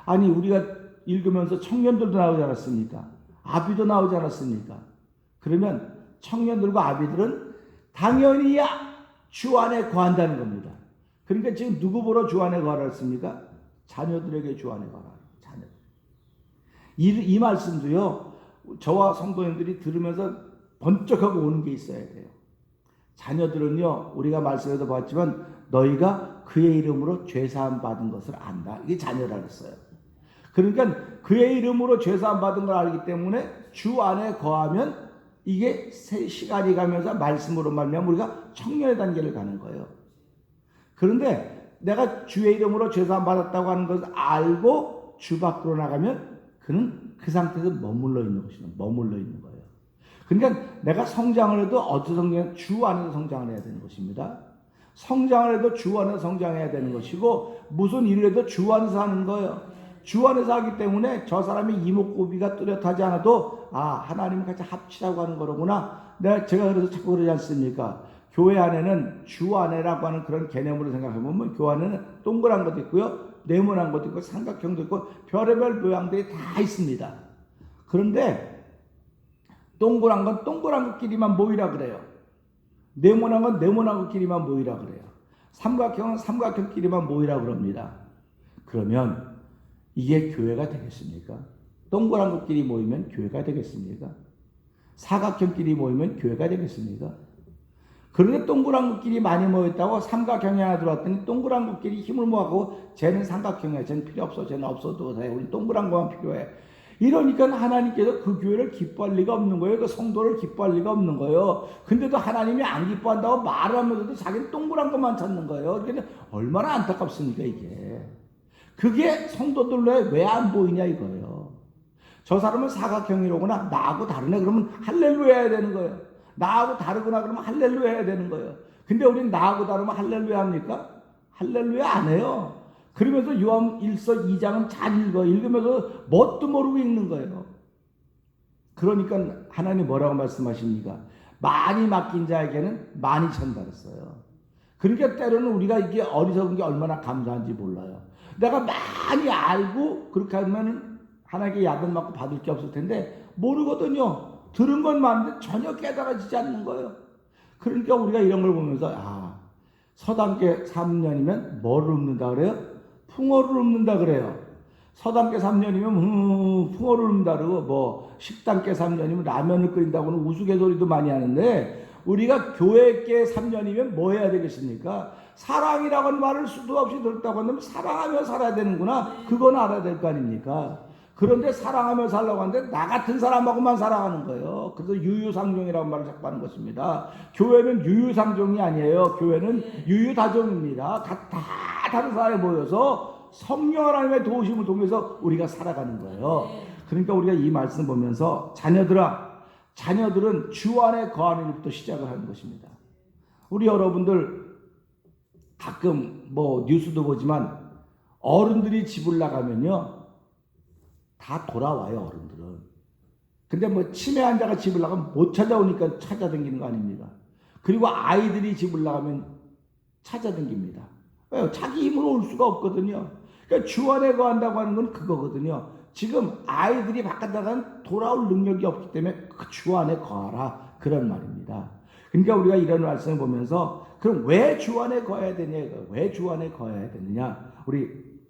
아니 우리가 읽으면서 청년들도 나오지 않았습니까? 아비도 나오지 않았습니까? 그러면 청년들과 아비들은 당연히 주 안에 거한다는 겁니다. 그러니까 지금 누구 보러 주 안에 거하라 했습니까? 자녀들에게 주 안에 거하라. 자녀들. 이 말씀도요. 저와 성도님들이 들으면서 번쩍하고 오는 게 있어야 돼요. 자녀들은요. 우리가 말씀에도 봤지만 너희가 그의 이름으로 죄사함 받은 것을 안다. 이게 자녀라 그랬어요. 그러니까 그의 이름으로 죄사함 받은 걸 알기 때문에 주 안에 거하면 이게 시간이 가면서 말씀으로 말미암아 우리가 청년의 단계를 가는 거예요. 그런데 내가 주의 이름으로 죄사함 받았다고 하는 것을 알고 주 밖으로 나가면 그는 그 상태에서 머물러 있는 것이죠. 머물러 있는 거예요. 그러니까 내가 성장을 해도 어디서 성장해? 주 안에서 성장을 해야 되는 것입니다. 성장을 해도 주 안에서 성장해야 되는 것이고 무슨 일을 해도 주 안에서 하는 거예요. 주 안에서 하기 때문에 저 사람이 이목구비가 뚜렷하지 않아도 하나님 같이 합치자고 하는 거로구나. 제가 그래서 자꾸 그러지 않습니까? 교회 안에는 주 안에라고 하는 그런 개념으로 생각해보면 교회 안에는 동그란 것도 있고요. 네모난 것도 있고 삼각형도 있고 별의별 모양들이 다 있습니다. 그런데 동그란 건 동그란 것끼리만 모이라 그래요. 네모난 건 네모난 것끼리만 모이라 그래요. 삼각형은 삼각형끼리만 모이라 그럽니다. 그러면 이게 교회가 되겠습니까? 동그란 것끼리 모이면 교회가 되겠습니까? 사각형끼리 모이면 교회가 되겠습니까? 그런데 동그란 국끼리 많이 모였다고 삼각형이 하나 들어왔더니 동그란 국끼리 힘을 모아고 쟤는 삼각형이야. 쟤는 필요 없어. 쟤는 없어도 돼. 우리 동그란 거만 필요해. 이러니까 하나님께서 그 교회를 기뻐할 리가 없는 거예요. 그 성도를 기뻐할 리가 없는 거예요. 근데도 하나님이 안 기뻐한다고 말을 하면서도 자기는 동그란 것만 찾는 거예요. 그러니까 얼마나 안타깝습니까 이게. 그게 성도들로 왜 안 보이냐 이거예요. 저 사람은 사각형이로구나. 나하고 다르네. 그러면 할렐루야 해야 되는 거예요. 나하고 다르구나. 그러면 할렐루야 해야 되는 거예요. 근데 우린 나하고 다르면 할렐루야 합니까? 할렐루야 안 해요. 그러면서 요한 1서 2장은 잘 읽으면서 뭣도 모르고 읽는 거예요. 그러니까 하나님 뭐라고 말씀하십니까? 많이 맡긴 자에게는 많이 찬다 그랬어요. 그러니까 때로는 우리가 이게 어리석은 게 얼마나 감사한지 몰라요. 내가 많이 알고 그렇게 하면 하나님께 야단 맞고 받을 게 없을 텐데 모르거든요. 들은 건 많은데 전혀 깨달아지지 않는 거예요. 그러니까 우리가 이런 걸 보면서 서당계 3년이면 뭐를 읊는다 그래요? 풍어를 읊는다 그래요. 서당계 3년이면 풍어를 읊는다 그러고 뭐 식당계 3년이면 라면을 끓인다고는 우스갯소리도 많이 하는데 우리가 교회계 3년이면 뭐 해야 되겠습니까? 사랑이라고 하는 말을 수도 없이 들었다고 하면 사랑하며 살아야 되는구나. 그건 알아야 될 거 아닙니까? 그런데 사랑하며 살라고 하는데 나 같은 사람하고만 살아가는 거예요. 그래서 유유상종이라는 말을 자꾸 하는 것입니다. 교회는 유유상종이 아니에요. 교회는 유유다종입니다. 다 다른 사람이 모여서 성령 하나님의 도우심을 통해서 우리가 살아가는 거예요. 그러니까 우리가 이 말씀 보면서 자녀들은 주 안에 거하는 일부터 시작을 하는 것입니다. 우리 여러분들 가끔 뭐 뉴스도 보지만 어른들이 집을 나가면요 다 돌아와요 어른들은. 근데 뭐 치매 환자가 집을 나가면 못 찾아오니까 찾아다니는 거 아닙니까? 그리고 아이들이 집을 나가면 찾아다닙니다. 왜요? 자기 힘으로 올 수가 없거든요. 그러니까 주 안에 거한다고 하는 건 그거거든요. 지금 아이들이 바깥 나가면 돌아올 능력이 없기 때문에 그 주 안에 거하라 그런 말입니다. 그러니까 우리가 이런 말씀을 보면서 그럼 왜 주 안에 거해야 되냐? 왜 주 안에 거해야 되느냐? 우리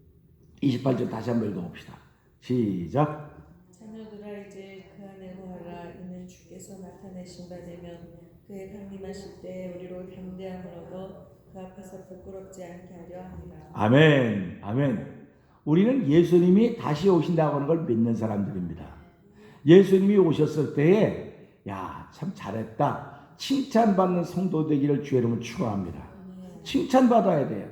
28절 다시 한번 읽어봅시다. 시작. 자녀들아 이제 그 안에 거하라. 이는 주께서 나타내신 바 되면 그의 강림하실 때 우리로 담대함을 얻어 그 앞에서 부끄럽지 않게 하려 합니다. 아멘. 아멘. 우리는 예수님이 다시 오신다고 하는 걸 믿는 사람들입니다. 예수님이 오셨을 때에 참 잘했다. 칭찬받는 성도 되기를 주의 이름으로 축원합니다. 칭찬받아야 돼요.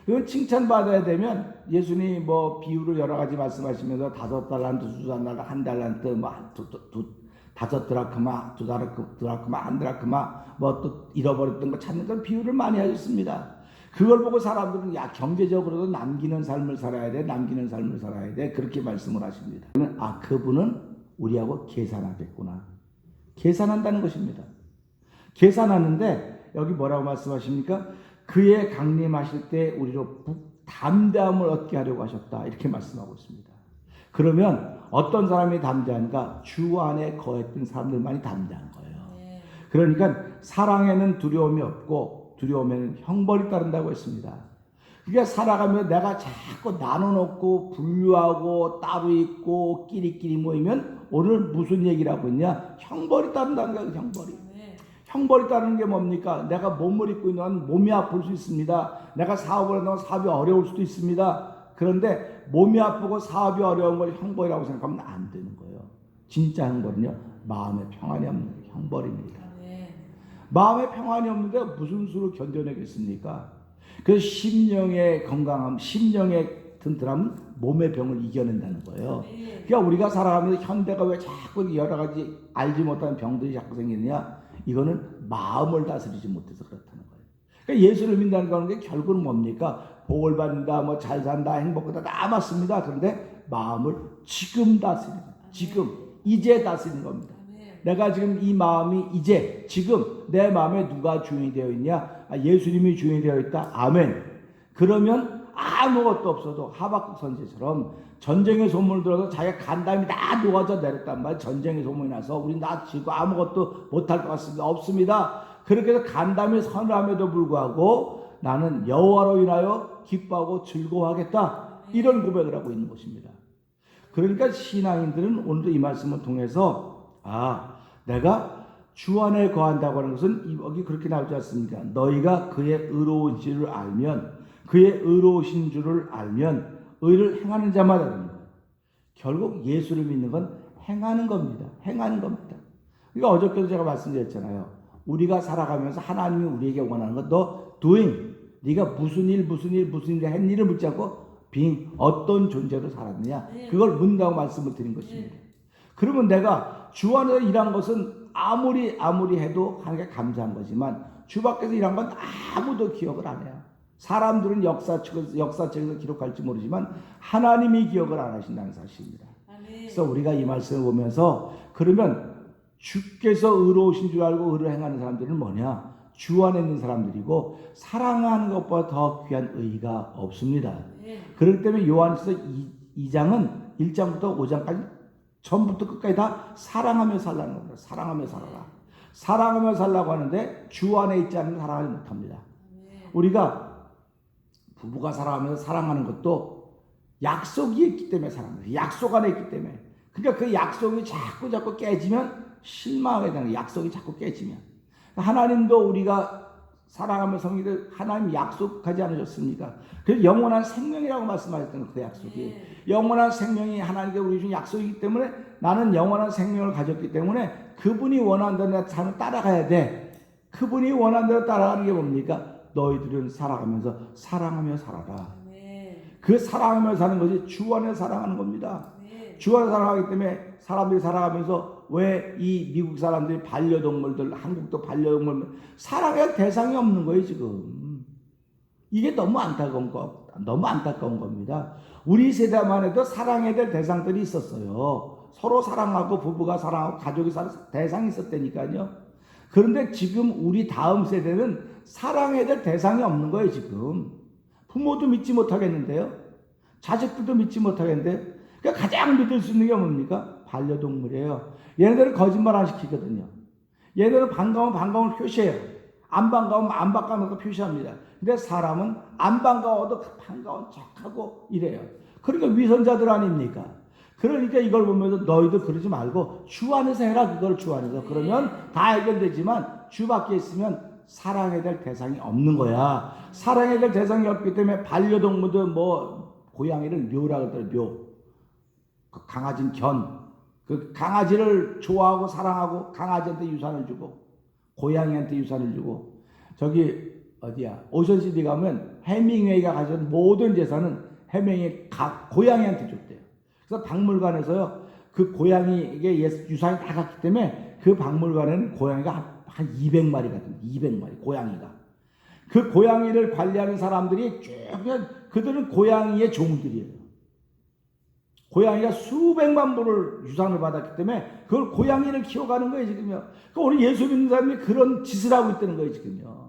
그건 칭찬받아야 되면 예수님이 뭐 비유를 여러 가지 말씀하시면서 5달란트, 2달란트, 1달란트, 뭐 5드라크마, 2드라크마, 1드라크마, 뭐 또 잃어버렸던 거 찾는 건 비유를 많이 하셨습니다. 그걸 보고 사람들은 경제적으로도 남기는 삶을 살아야 돼, 남기는 삶을 살아야 돼 그렇게 말씀을 하십니다. 그러면 그분은 우리하고 계산하겠구나. 계산한다는 것입니다. 계산하는데 여기 뭐라고 말씀하십니까? 그의 강림하실 때 우리로 담대함을 얻게 하려고 하셨다. 이렇게 말씀하고 있습니다. 그러면 어떤 사람이 담대한가? 주 안에 거했던 사람들만이 담대한 거예요. 그러니까 사랑에는 두려움이 없고 두려움에는 형벌이 따른다고 했습니다. 그러니까 살아가면 내가 자꾸 나눠놓고 분류하고 따로 있고 끼리끼리 모이면 오늘 무슨 얘기를 하고 있냐? 형벌이 따른다는 거예요. 형벌이 따르는 게 뭡니까? 내가 몸을 입고 있는 한 몸이 아플 수 있습니다. 내가 사업을 한다면 사업이 어려울 수도 있습니다. 그런데 몸이 아프고 사업이 어려운 걸 형벌이라고 생각하면 안 되는 거예요. 진짜 형벌은요, 마음에 평안이 없는 형벌입니다. 마음에 평안이 없는데 무슨 수로 견뎌내겠습니까? 그래서 심령의 건강함, 심령의 튼튼함은 몸의 병을 이겨낸다는 거예요. 그러니까 우리가 살아가면서 현대가 왜 자꾸 여러 가지 알지 못하는 병들이 자꾸 생기느냐? 이거는 마음을 다스리지 못해서 그렇다는 거예요. 그러니까 예수를 믿는다는 거는 결국은 뭡니까? 복을 받는다, 뭐 잘 산다, 행복하다 다 맞습니다. 그런데 마음을 지금 다스리는, 이제 다스리는 겁니다. 내가 지금 이 마음이 이제 지금 내 마음에 누가 주인이 되어 있냐? 예수님이 주인이 되어 있다. 아멘. 그러면 아무것도 없어도 하박국 선지처럼 전쟁의 소문을 들어서 자기가 간담이 다 녹아져 내렸단 말이에요. 전쟁의 소문이 나서 우리 나 지고 아무것도 못할 것 같습니다. 없습니다. 그렇게 해서 간담이 선함에도 불구하고 나는 여호와로 인하여 기뻐하고 즐거워하겠다. 이런 고백을 하고 있는 것입니다. 그러니까 신앙인들은 오늘도 이 말씀을 통해서 내가 주 안에 거한다고 하는 것은 여기 그렇게 나오지 않습니까? 너희가 그의 의로운 줄을 알면, 그의 의로우신 줄을 알면 의를 행하는 자마다 되는 거예요. 결국 예수를 믿는 건 행하는 겁니다. 행하는 겁니다. 그러니까 어저께도 제가 말씀드렸잖아요. 우리가 살아가면서 하나님이 우리에게 원하는 건 너 doing, 네가 무슨 일 한 일을 묻지 않고 being, 어떤 존재로 살았느냐, 그걸 묻는다고 말씀을 드린 것입니다. 그러면 내가 주 안에서 일한 것은 아무리 해도 하나님께 감사한 거지만 주 밖에서 일한 건 아무도 기억을 안 해요. 사람들은 역사책에서 기록할지 모르지만 하나님이 기억을 안 하신다는 사실입니다. 그래서 우리가 이 말씀을 보면서 그러면 주께서 의로우신 줄 알고 의를 행하는 사람들은 뭐냐? 주 안에 있는 사람들이고 사랑하는 것보다 더 귀한 의의가 없습니다. 그렇기 때문에 요한서 2장은 1장부터 5장까지 처음부터 끝까지 다 사랑하며 살라는 겁니다. 사랑하며 살아라. 사랑하며 살라고 하는데 주 안에 있지 않으면 사랑하지 못합니다. 우리가 부부가 살아가면서 사랑하는 것도 약속이 있기 때문에 사랑합니다. 약속 안에 있기 때문에. 그러니까 그 약속이 자꾸 깨지면 실망하게 되는 거예요. 약속이 자꾸 깨지면. 하나님도 우리가 사랑하며 섬기되 하나님 약속하지 않으셨습니까? 그래서 영원한 생명이라고 말씀하셨던 그 약속이. 영원한 생명이 하나님께 우리 준 약속이기 때문에 나는 영원한 생명을 가졌기 때문에 그분이 원하는 대로 나는 따라가야 돼. 그분이 원하는 대로 따라가는 게 뭡니까? 너희들은 살아가면서 사랑하며 살아라. 그 사랑하며 사는 것이 주 안에 사랑하는 겁니다. 주 안에 사랑하기 때문에 사람들이 살아가면서 왜 이 미국 사람들이 반려동물들, 한국도 반려동물 사랑할 대상이 없는 거예요 지금. 이게 너무 안타까운 겁니다. 우리 세대만 해도 사랑해야 될 대상들이 있었어요. 서로 사랑하고 부부가 사랑하고 가족이 사랑하고 대상이 있었다니까요. 그런데 지금 우리 다음 세대는 사랑해야 될 대상이 없는 거예요 지금. 부모도 믿지 못하겠는데요. 자식들도 믿지 못하겠는데, 그러니까 가장 믿을 수 있는 게 뭡니까? 반려동물이에요. 얘네들은 거짓말 안 시키거든요. 얘네들은 반가우면 반가움을 표시해요. 안 반가우면 안 반가운 거 표시합니다. 근데 사람은 안 반가워도 반가운 척하고 이래요. 그러니까 위선자들 아닙니까? 그러니까 이걸 보면서 너희도 그러지 말고 주 안에서 해라. 그걸 주 안에서. 그러면 다 해결되지만 주 밖에 있으면 사랑해야 될 대상이 없는 거야. 사랑해야 될 대상이 없기 때문에 반려동물들 고양이를 묘라고 그러더라고요. 묘. 그 강아지는 견. 그 강아지를 좋아하고 사랑하고 강아지한테 유산을 주고 고양이한테 유산을 주고 저기 어디야 오션시티 가면 해밍웨이가 가진 모든 재산은 해밍웨이 고양이한테 줬대요. 그래서 박물관에서요 그 고양이에게 유산이 다 갔기 때문에 그 박물관에는 고양이가 한 200마리거든요. 200마리 고양이가. 그 고양이를 관리하는 사람들이 쭉 그들은 고양이의 종들이에요. 고양이가 수백만 불을 유산을 받았기 때문에 그걸 고양이를 키워가는 거예요 지금요. 그러니까 우리 예수 믿는 사람이 그런 짓을 하고 있다는 거예요 지금요.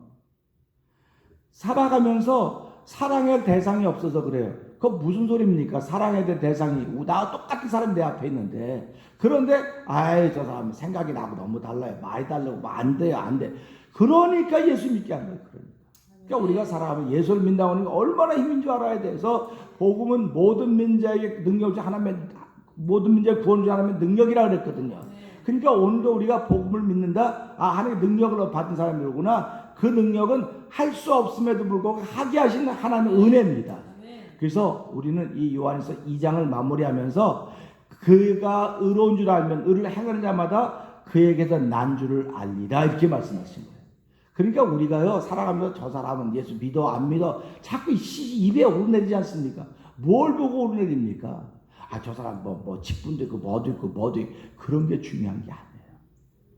살아가면서 사랑의 대상이 없어서 그래요. 그거 무슨 소리입니까? 사랑해야 될 대상이 나와 똑같은 사람이 내 앞에 있는데 그런데 저 사람 생각이 나고 너무 달라요. 말이 달라고 안 돼요. 안 돼. 그러니까 예수 믿게 한 거예요. 그러니까 우리가 살아가면 예수를 믿는다고 하는 게 얼마나 힘인 줄 알아야 돼서 복음은 모든 민자에게 능력 중 하나면 모든 민자의 구원 중 하나면 능력이라 그랬거든요. 그러니까 오늘도 우리가 복음을 믿는다. 하나님의 능력을 받은 사람이로구나. 그 능력은 할 수 없음에도 불구하고 하게 하신 하나님의 은혜입니다. 그래서 우리는 이 요한에서 2장을 마무리하면서 그가 의로운 줄 알면 의를 행하는 자마다 그에게서 난 줄을 알리라 이렇게 말씀하신 거예요. 그러니까 우리가요 살아가면서 저 사람은 예수 믿어 안 믿어 자꾸 입에 오르내리지 않습니까? 뭘 보고 오르내립니까? 저 사람 직분도 있고 뭐도 있고 그런 게 중요한 게 아니에요.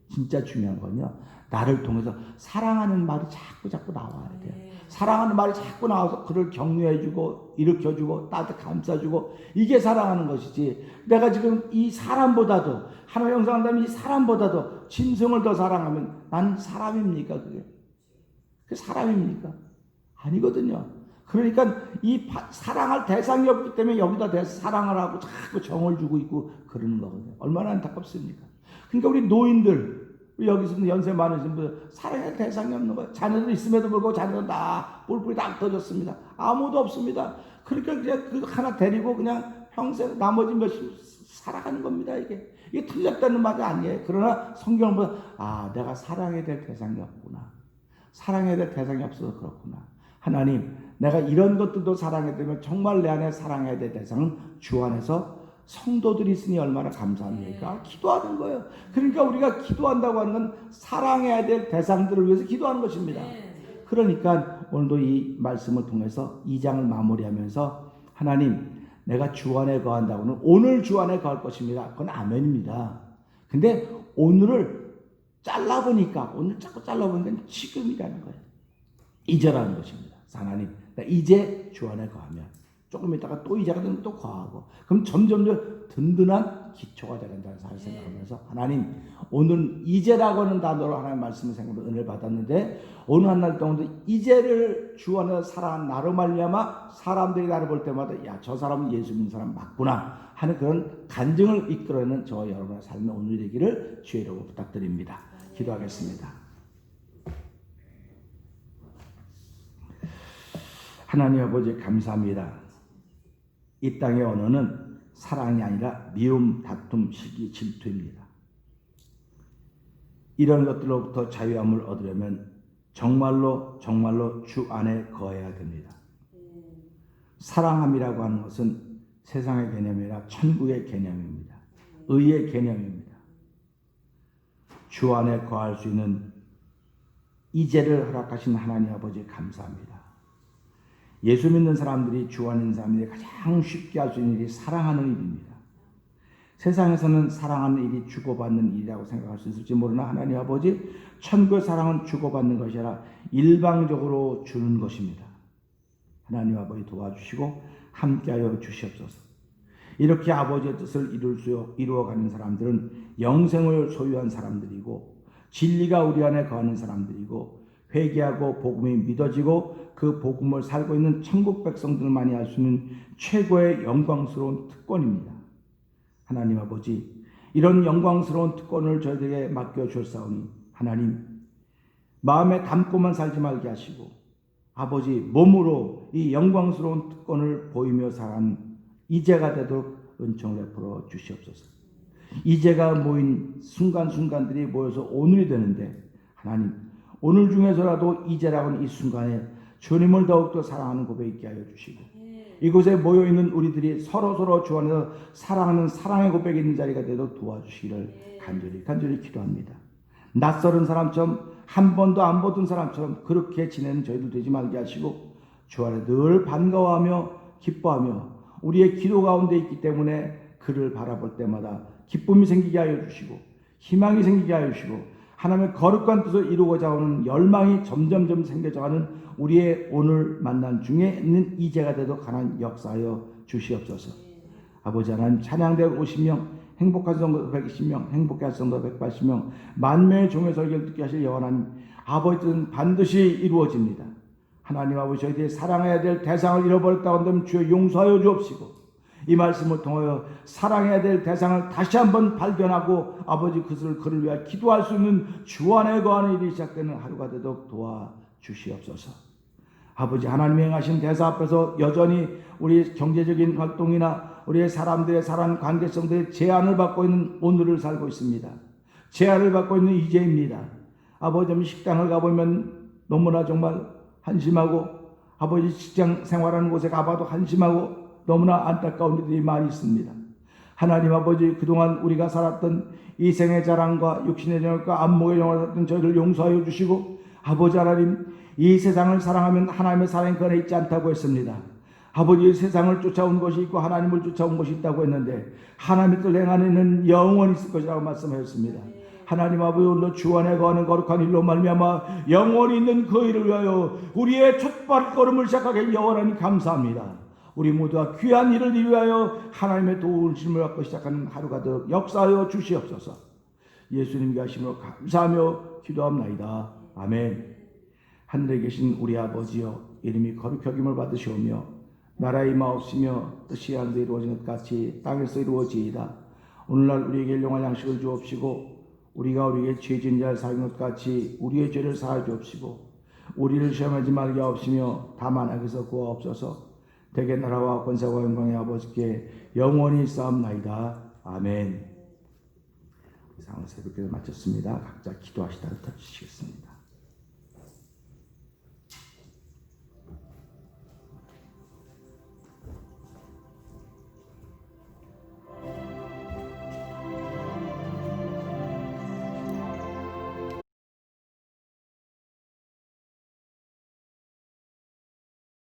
진짜 중요한 건요 나를 통해서 사랑하는 말이 자꾸 나와야 돼요. 사랑하는 말이 자꾸 나와서 그를 격려해주고 일으켜주고 따뜻히 감싸주고 이게 사랑하는 것이지. 내가 지금 이 사람보다도 하나님의 형상을 닮은 이 사람보다도 짐승을 더 사랑하면 난 사람입니까? 그게 사람입니까? 아니거든요. 그러니까 이 사랑할 대상이 없기 때문에 여기다 사랑을 하고 자꾸 정을 주고 있고 그러는 거거든요. 얼마나 안타깝습니까? 그러니까 우리 노인들 여기서 연세 많으신 분들 사랑할 대상이 없는 거예요. 자녀들 있음에도 불구하고 자녀들 다 뿔뿔이 다 흩어졌습니다. 아무도 없습니다. 그러니까 그냥 그 하나 데리고 그냥 평생 나머지 몇십 살아가는 겁니다. 이게 틀렸다는 말이 아니에요. 그러나 성경을 보면 내가 사랑해야 될 대상이 없구나. 사랑해야 될 대상이 없어서 그렇구나. 하나님, 내가 이런 것들도 사랑해야 되면 정말 내 안에 사랑해야 될 대상은 주 안에서 성도들이 있으니 얼마나 감사합니까? 기도하는 거예요. 그러니까 우리가 기도한다고 하는 건 사랑해야 될 대상들을 위해서 기도하는 것입니다. 그러니까 오늘도 이 말씀을 통해서 2장을 마무리하면서 하나님, 내가 주 안에 거한다고는 오늘 주 안에 거할 것입니다. 그건 아멘입니다. 근데 오늘을 잘라보니까, 오늘 자꾸 잘라보니까 지금이라는 거예요. 이제라는 것입니다. 하나님, 나 이제 주 안에 거하면 조금 있다가 또 이제가 되면 또 거하고, 그럼 점점 든든한 기초가 되는다는 사실 생각하면서 하나님, 오늘 이제라고 하는 단어로 하나님 말씀을 생각으로 은혜를 받았는데 어느 한날 동안도 이제를 주 안에서 살아간 나로 말미암아 사람들이 나를 볼 때마다 저 사람은 예수 믿는 사람 맞구나 하는 그런 간증을 이끌어내는 저와 여러분의 삶의 오늘 되기를 주의 이름으로 부탁드립니다. 기도하겠습니다. 하나님 아버지 감사합니다. 이 땅의 언어는 사랑이 아니라 미움, 다툼, 시기, 질투입니다. 이런 것들로부터 자유함을 얻으려면 정말로 주 안에 거해야 됩니다. 사랑함이라고 하는 것은 세상의 개념이 아니라 천국의 개념입니다. 의의 개념입니다. 주 안에 거할 수 있는 이제를 허락하신 하나님 아버지 감사합니다. 예수 믿는 사람들이 주 안에 있는 사람들이 가장 쉽게 할 수 있는 일이 사랑하는 일입니다. 세상에서는 사랑하는 일이 주고받는 일이라고 생각할 수 있을지 모르나 하나님 아버지, 천국의 사랑은 주고받는 것이 아니라 일방적으로 주는 것입니다. 하나님 아버지 도와주시고 함께하여 주시옵소서. 이렇게 아버지의 뜻을 이루어가는 사람들은 영생을 소유한 사람들이고 진리가 우리 안에 거하는 사람들이고 회개하고 복음이 믿어지고 그 복음을 살고 있는 천국 백성들만이 할 수 있는 최고의 영광스러운 특권입니다. 하나님 아버지, 이런 영광스러운 특권을 저희들에게 맡겨주셨사오니 하나님, 마음에 담고만 살지 말게 하시고 아버지, 몸으로 이 영광스러운 특권을 보이며 살아가는 이제가 되도록 은총을 베풀어 주시옵소서. 이제가 모인 순간순간들이 모여서 오늘이 되는데 하나님, 오늘 중에서라도 이제라고는 이 순간에 주님을 더욱더 사랑하는 고백 있게 하여 주시고 이곳에 모여있는 우리들이 서로 주 안에서 사랑하는 사랑의 고백이 있는 자리가 되도록 도와주시기를 간절히 기도합니다. 낯설은 사람처럼 한 번도 안 보던 사람처럼 그렇게 지내는 저희들 되지 말게 하시고 주 안에 늘 반가워하며 기뻐하며 우리의 기도 가운데 있기 때문에 그를 바라볼 때마다 기쁨이 생기게 하여 주시고 희망이 생기게 하여 주시고 하나님의 거룩한 뜻을 이루고자 하는 열망이 점점 생겨져가는 우리의 오늘 만남 중에 있는 이제가 되도록 하나님 역사하여 주시옵소서. 아버지 하나님, 찬양대 50명, 행복한 성도 120명, 행복한 성도 180명, 만명의 종의 설교를 듣게 하실 여호와 하나님, 아버지 뜻은 반드시 이루어집니다. 하나님 아버지, 저희들이 사랑해야 될 대상을 잃어버렸다고 한다면 주여 용서하여 주옵시고 이 말씀을 통하여 사랑해야 될 대상을 다시 한번 발견하고 아버지 그를 위하여 기도할 수 있는 주 안에 거하는 일이 시작되는 하루가 되도록 도와주시옵소서. 아버지, 하나님이 행하신 대사 앞에서 여전히 우리 경제적인 활동이나 우리의 사람들의 사랑 관계성들의 제한을 받고 있는 오늘을 살고 있습니다. 제한을 받고 있는 이제입니다. 아버지, 식당을 가보면 너무나 정말 한심하고 아버지 직장 생활하는 곳에 가봐도 한심하고 너무나 안타까운 일들이 많이 있습니다. 하나님 아버지, 그동안 우리가 살았던 이 생의 자랑과 육신의 정욕과 안목의 정욕을 살았던 저희를 용서하여 주시고 아버지 하나님, 이 세상을 사랑하면 하나님의 사랑이 그 안에 있지 않다고 했습니다. 아버지, 세상을 쫓아온 것이 있고 하나님을 쫓아온 것이 있다고 했는데 하나님의 뜻을 행하는 영원히 있을 것이라고 말씀하셨습니다. 하나님 아버지, 오늘도 주 안에 거하는 거룩한 일로 말미암아 영원히 있는 그 일을 위하여 우리의 첫발걸음을 시작하게 여호와님 감사합니다. 우리 모두가 귀한 일을 위하여 하나님의 도우심을 받고 시작하는 하루가 되어 역사하여 주시옵소서. 예수님께 하심으로 감사하며 기도합나이다. 아멘. 하늘에 계신 우리 아버지여, 이름이 거룩히 여김을 받으시오며 나라의 임하옵시며 뜻이 하늘에서 이루어진 것 같이 땅에서 이루어지이다. 오늘날 우리에게 일용할 양식을 주옵시고 우리가 우리에게 죄 지은 자를 사하는 것 같이 우리의 죄를 사하여 주옵시고 우리를 시험하지 말게 하옵시며 다만 악에서 구하옵소서. 대개 나라와 권세와 영광의 아버지께 영원히 싸움나이다. 아멘. 이상으로 새벽기도 마쳤습니다. 각자 기도하시다가 덮치시겠습니다.